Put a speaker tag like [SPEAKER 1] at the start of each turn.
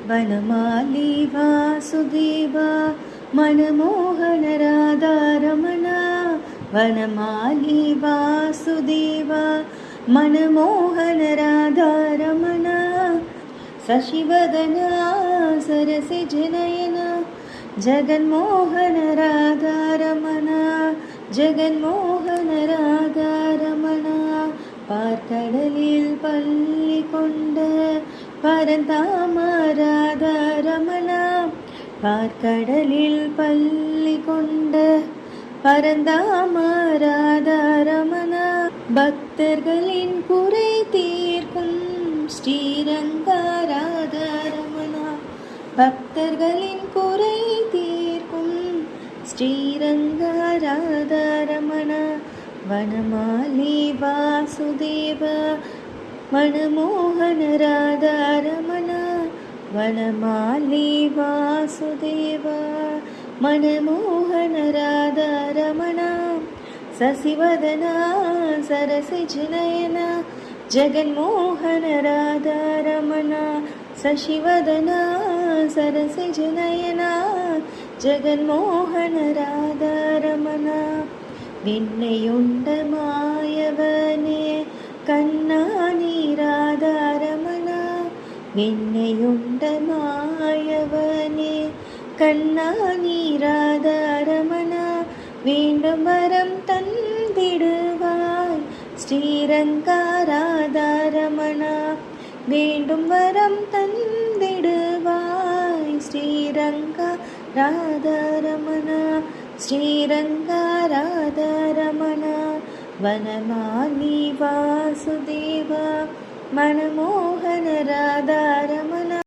[SPEAKER 1] वनमाली वासुदेव मनमोहन राधा रमण वनमाली वासुदेव मनमोहन राधा रमण शशिवदना सरसिजनयन जगन्मोहन राधा रमण जगन्मोहन राधा रमण பார்க்கடலில் பள்ளி கொண்ட பரந்தாம ராதா ரமண பார்க்கடலில் பள்ளி கொண்ட பரந்தாம ராதா ரமண பக்தர்களின் குறை தீர்க்கும் ஸ்ரீரங்கா ராதா ரமண பக்தர்களின் குறை தீர்க்கும் ஸ்ரீரங்கா ராதா ரமண वनमाली वासुदेव मनमोहन राधा रमण वनमाली वासुदेव मनमोहन राधा रमण शशिवदना सरसिजनयन जगन्मोहन राधा रमण शशिवदना सरसिजनयन जगन्मोहन राधा रमण விண்ணையுண்ட மாயவனே கண்ணா நீ ராதா ரமண விண்ணையுண்ட மாயவனே கண்ணா நீ ராதா ரமண வேண்டும் வரம் தந்திடுவாய் ஸ்ரீரங்கா ராதா ரமண வேண்டும் வரம் தந்திடுவாய் ஸ்ரீரங்கா ராதா ரமண श्रीरंगा राधा रमण वनमाली वासुदेव मनमोहन राधा रमण।